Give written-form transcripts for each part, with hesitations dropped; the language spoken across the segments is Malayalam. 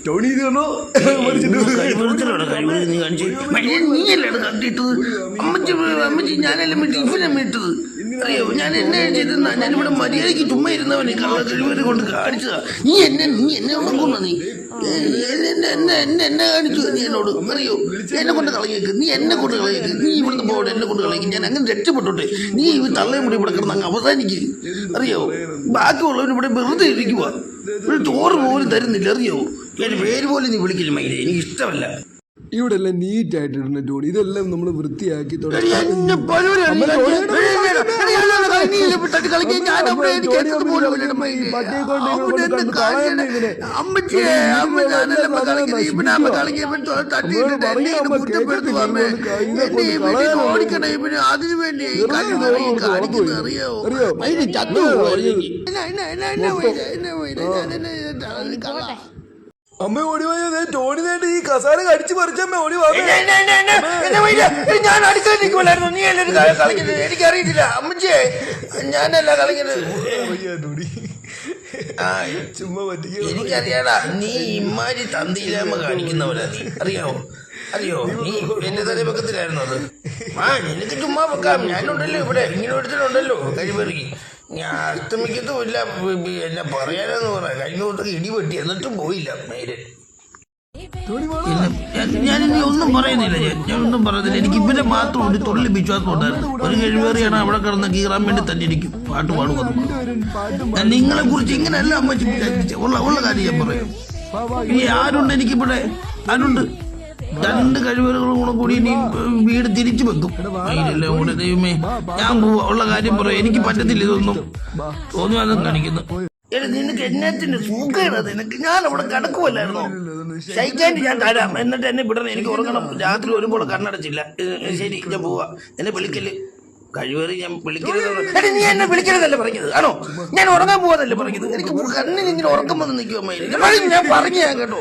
ടോണി ഇത് കണ്ടോ നീയല്ലേ കണ്ടിട്ടത് അമ്മച്ചി ഞാനല്ലേ ടിഫിനമ്മ ഇട്ടത് അറിയോ ഞാൻ എന്നെ ചെയ്തെന്നാ ഞാനിവിടെ മര്യാദയ്ക്ക് ചുമ്മാ ഇരുന്നവനെ കള്ള കഴിവരെ കൊണ്ട് കാണിച്ചതാ നീ എന്നെ കൊണ്ടുവന്ന നീ എന്നെ കാണിച്ചു നീ എന്നോട് അറിയോ എന്നെ കൊണ്ട് കളയേക്ക് നീ എന്നെ കൊണ്ട് കളയേക്ക് നീ ഇവിടുന്ന് പോകട്ടെ എന്നെ കൊണ്ട് കളയേക്ക് ഞാൻ അങ്ങനെ രക്ഷപ്പെട്ടോട്ടെ നീ തള്ളയും കൂടി ഇവിടെ കിടന്ന് അങ്ങ് അവസാനിക്കും അറിയോ ബാക്കിയുള്ളവർ ഇവിടെ വെറുതെ ഇരിക്കുക ഒരു ചോറ് പോലും തരുന്നില്ല അറിയോ എന്റെ പേര് പോലും നീ വിളിക്കില്ല മൈനെ എനിക്ക് ഇഷ്ടമല്ല ഇവിടെ എല്ലാം നീറ്റ് ആയിട്ടിട്ടുണ്ട് ടോണി ഇതെല്ലാം നമ്മൾ വൃത്തിയാക്കി അതിനു വേണ്ടി അമ്മ ഓടി പോയത് ടോണി നേടി ഈ കസാര കടിച്ചു പറിച്ചമ്മ ഓടി ഞാൻ അടുക്കാൻ നിൽക്കുമല്ലായിരുന്നു നീ എല്ലാവരും കളിക്കുന്നത് എനിക്കറിയത്തില്ല അമ്മച്ചേ ഞാനല്ല കളിക്കുന്നത് ചുമ്മാ പറ്റിയ എനിക്കറിയാടാ നീ ഇമ്മാരി തന്തിയില്ലായ്മ കാണിക്കുന്നവരാ നീ അറിയോ നീ എന്റെ തലപക്കത്തിലായിരുന്നു അത് നിനക്ക് ചുമ്മാ വെക്കാം ഞാനുണ്ടല്ലോ ഇവിടെ ഇങ്ങനെ ഒരുത്തനുണ്ടല്ലോ കഴിവെറുകി ഞാൻ അസ്തമിക്കത്തുമില്ല എന്നെ പറയാനെന്ന് പറയാം കഴിഞ്ഞ ദിവസം ഇടിവെട്ടി എന്നിട്ടും പോയില്ല നേരെ ഞാനിനി ഒന്നും പറയുന്നില്ല ഞാനൊന്നും പറയുന്നില്ല എനിക്ക് ഇവരെ മാത്രം ഒരു തുള്ളി വിശ്വാസം ഉണ്ടായിരുന്നു ഒരു കഴിവേറിയാണ് അവിടെ കിടന്ന് കീറാൻ വേണ്ടി തന്നെ എനിക്ക് പാട്ട് പാടുന്നത് ഞാൻ നിങ്ങളെ കുറിച്ച് ഇങ്ങനെയല്ല അമ്മച്ചി ഉള്ള കാര്യം ഞാൻ പറയും ഇനി ആരുണ്ട് എനിക്കിവിടെ ആരുണ്ട് 2 കഴിവുകളും കൂടി ഇനി വീട് തിരിച്ചു വെക്കും അതിലെല്ലാം കൂടെ ദൈവമേ ഞാൻ ഉള്ള കാര്യം പറയാം എനിക്ക് പറ്റത്തില്ല ഇതൊന്നും തോന്നുവാനും കാണിക്കുന്നു നിനക്ക് എന്നത്തിന് സുഖമാണ് നിനക്ക് ഞാൻ അവിടെ കിടക്കുമല്ലായിരുന്നോ സഹിക്കാണ്ട് ഞാൻ തരാം എന്നിട്ട് എന്നെ വിടണം എനിക്ക് ഉറങ്ങണം രാത്രി വരുമ്പോൾ കണ്ണടച്ചില്ല ശരി ഞാൻ പോവാ എന്നെ വിളിക്കല് കഴിവേറി ഞാൻ വിളിക്കരുത് നീ എന്നെ വിളിക്കരുതല്ലേ പറഞ്ഞത് ആണോ ഞാൻ ഉറങ്ങാൻ പോവാതല്ലേ പറഞ്ഞത് എനിക്ക് കണ്ണിന് ഇങ്ങനെ ഉറക്കം വന്ന് നിൽക്കുവാ ഞാൻ പറഞ്ഞു ഞാൻ കേട്ടോ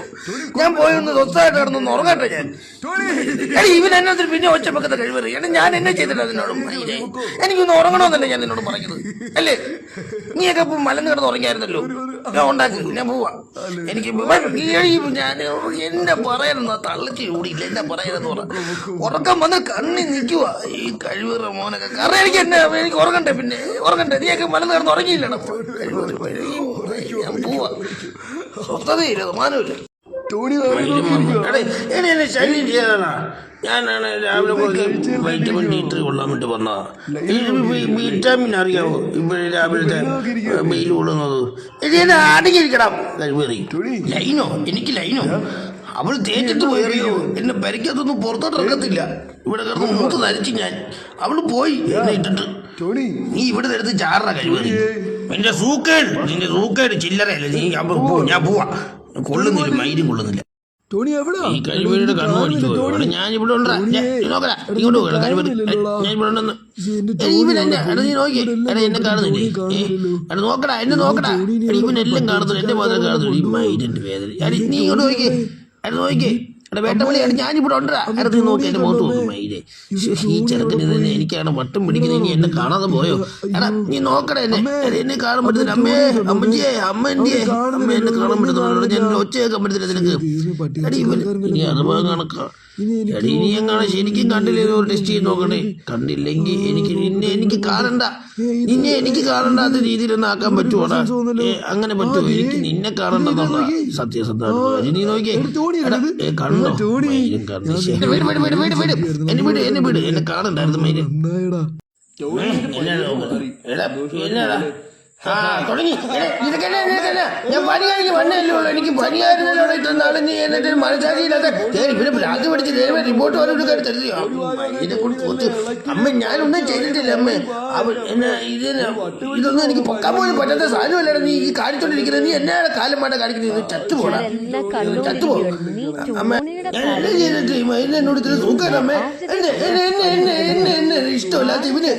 ഞാൻ പോയി ഒന്ന് സ്വസ്ഥമായിട്ട് കിടന്നൊന്ന് ഉറങ്ങട്ടെ ഞാൻ ഇവൻ എന്നതിൽ പിന്നെ ഒച്ചപ്പക്കത്തെ കഴിവേറി ഞാൻ എന്നെ ചെയ്തിട്ട് അതിനോടും എനിക്കൊന്ന് ഉറങ്ങണമെന്നല്ലേ ഞാൻ നിന്നോട് പറഞ്ഞത് അല്ലേ നീയൊക്കെ ഇപ്പം മലന്ന് കിടന്ന് ഉറങ്ങിയായിരുന്നല്ലോ ഞാൻ ഉണ്ടാക്കി ഞാൻ പോവാ എനിക്ക് ഞാൻ എന്നെ പറയാനൊന്നും തള്ളിച്ച് കൂടിയില്ല എന്നെ പറയാനെന്ന് പറ ഉറക്കം വന്ന് കണ്ണി നിൽക്കുക ഈ കഴിവേറ മോനൊക്കെ കാരണം എനിക്ക് ഉറങ്ങണ്ടേ പിന്നെ ഉറങ്ങണ്ടേ നീയൊക്കെ മലന്ന് കിടന്ന് ഉറങ്ങിയില്ലാണ് ഞാൻ പോവാ സ്വസ്ഥതയില്ല മാനമില്ല എന്നെ ശല്യം ചെയ്യാനാ ഞാനാണ് രാവിലെ വൈറ്റമിൻ D3 കൊള്ളാൻ വേണ്ടി വന്നതാ വിറ്റാമിൻ അറിയാവോ ഇവിടെ രാവിലത്തെ വെയിൽ കൊള്ളുന്നത് എന്നെ അടങ്ങിയിരിക്കണം കഴിവേറി ലൈനോ എനിക്ക് ലൈനോ അവൾ തേച്ചിട്ട് പോയറിയോ എന്നെ പരിക്കത്തൊന്നും പുറത്തോട്ട് ഇറക്കത്തില്ല ഇവിടെ കിടന്ന് മൂത്ത് നരച്ചു ഞാൻ അവള് പോയി എന്നെ ഇട്ടിട്ട് നീ ഇവിടെ എടുത്ത് ചാറ കഴിവേറി നിന്റെ സൂക്കേട് ചില്ലറയല്ലേ നീ ഞാൻ പോവാ കൊള്ളുന്നില്ല മൈരും കൊള്ളുന്നില്ല ഈ കഴിവേറിയുടെ കണ്ണു പഠിച്ചു അവിടെ ഞാൻ ഇവിടെ ഉണ്ടാ നോക്കടാ ഇങ്ങോട്ട് പോകണം കഴിവേറി ഞാൻ ഇവിടെ ഉണ്ടെന്ന് നീ നോക്കി എന്നെ കാണുന്നില്ലേ നോക്കടാ എന്നെ നോക്കടാ ഇവനെല്ലാം കാണുന്നുണ്ട് എന്റെ മാത്രം കാണുന്നുണ്ട് ഈ മൈരിന്റെ വേദന നീ ഇങ്ങോട്ട് നോക്കിയേ വേട്ടമണിയാണ് ഞാനിവിടെ ഉണ്ടാ നീ നോക്കി എന്റെ മുഖത്ത് നോക്കും മൈരെ ഈ ചെറുക്കന് തന്നെ എനിക്കാണ് വട്ടം പിടിക്കുന്നത് ഇനി എന്നെ കാണാതെ പോയോ നീ നോക്കടേ എന്നെ കാണാൻ പറ്റുന്നില്ല അമ്മ എന്നെ കാണാൻ പറ്റുന്നുള്ളൂ ഞാൻ ഒച്ച കേൾക്കാൻ പറ്റത്തില്ല നിനക്ക് ഇനി അഥവാ കണക്കാ ഇനി എങ്ങനെ ശരിക്കും കണ്ടില്ലേ ഒരു ടെസ്റ്റ് ചെയ്ത് നോക്കണേ കണ്ടില്ലെങ്കിൽ എനിക്ക് കാണണ്ട എനിക്ക് കാണണ്ടാത്ത രീതിയിലൊന്നും ആക്കാൻ പറ്റുവാടാ അങ്ങനെ പറ്റുമോ എനിക്ക് നിന്നെ കാണണ്ടെന്നുള്ള സത്യസന്ധമാണ് നീ നോക്കിയേ കണ്ണോ എന്നെ കാണണ്ടായിരുന്നു മൈന് എന്നാടാ തുടങ്ങി ഇതൊക്കെ ഞാൻ പനി കഴിഞ്ഞ് വന്നല്ലോ എനിക്ക് പനിയായിരുന്നല്ലോ ഇത്ര നാളെ നീ എന്നിട്ട് മനസ്സാക്കിയില്ലാത്ത പിന്നെ രാത്രി പഠിച്ച് ദൈവം റിപ്പോർട്ട് വന്നിട്ട് തരുതിയോ ഇതിനെ കുറിച്ച് അമ്മ ഞാനൊന്നും ചെയ്തിട്ടില്ല അമ്മ ഇതൊന്നും എനിക്ക് പൊക്കാൻ പോലും പറ്റാത്ത സാധനമല്ലാണ് നീ ഈ കാണിച്ചോണ്ടിരിക്കുന്നത് നീ എന്നാണ് കാലം വേണ്ട കാണിക്കുന്നത് ചത്തുപോ അമ്മ ഞാൻ എന്നെ ചെയ്തിട്ട് എന്നോട് ഇത്ര സൂക്കാണ് അമ്മ എന്നെ ഇഷ്ടമല്ലാത്ത ഇവന്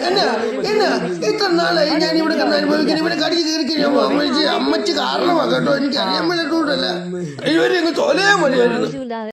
എന്നാ ഇത്ര നാളായി ഞാൻ ഇവിടെ കിടന്ന് അനുഭവിക്കുന്നത് കടിച്ച് കയറി അമ്മച്ചി കാരണമാ കേട്ടോ എനിക്ക് അറിയാൻ പറ്റൂട്ടല്ല ഇവരെ തോലയാൻ മതിയായിരുന്നു